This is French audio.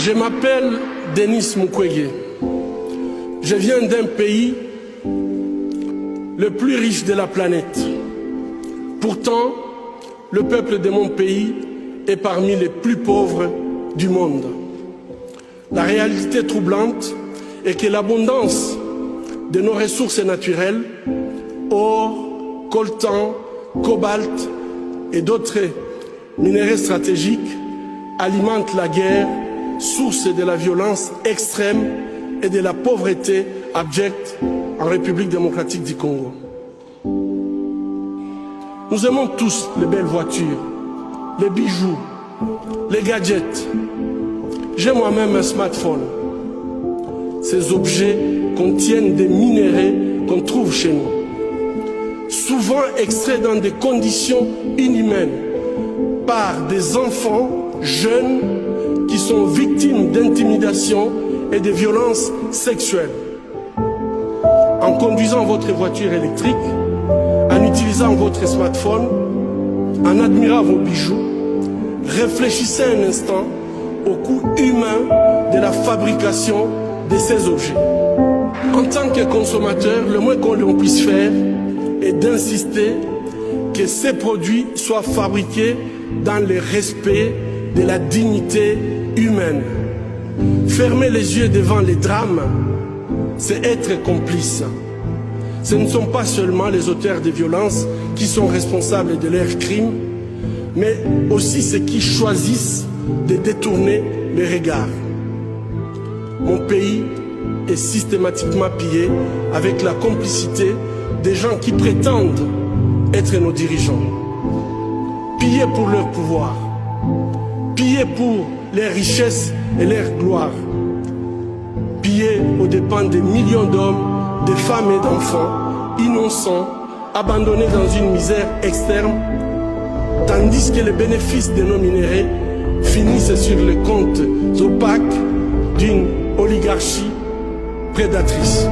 Je m'appelle Denis Mukwege. Je viens d'un pays le plus riche de la planète. Pourtant, le peuple de mon pays est parmi les plus pauvres du monde. La réalité troublante est que l'abondance de nos ressources naturelles, or, coltan, cobalt et d'autres minéraux stratégiques, alimente la guerre, source de la violence extrême et de la pauvreté abjecte en République démocratique du Congo. Nous aimons tous les belles voitures, les bijoux, les gadgets. J'ai moi-même un smartphone. Ces objets contiennent des minéraux qu'on trouve chez nous, souvent extraits dans des conditions inhumaines par des enfants jeunes qui sont victimes d'intimidation et de violences sexuelles. En conduisant votre voiture électrique, en utilisant votre smartphone, en admirant vos bijoux, réfléchissez un instant au coût humain de la fabrication de ces objets. En tant que consommateur, le moins qu'on puisse faire est d'insister que ces produits soient fabriqués dans le respect de la dignité humaine. Fermer les yeux devant les drames, c'est être complice. Ce ne sont pas seulement les auteurs de violences qui sont responsables de leurs crimes, mais aussi ceux qui choisissent de détourner les regards. Mon pays est systématiquement pillé avec la complicité des gens qui prétendent être nos dirigeants. Pillés pour leur pouvoir, pillés pour leurs richesses et leur gloire, pillés aux dépens des millions d'hommes, de femmes et d'enfants innocents, abandonnés dans une misère externe, tandis que les bénéfices de nos minéraux finissent sur les comptes opaques d'une oligarchie prédatrice.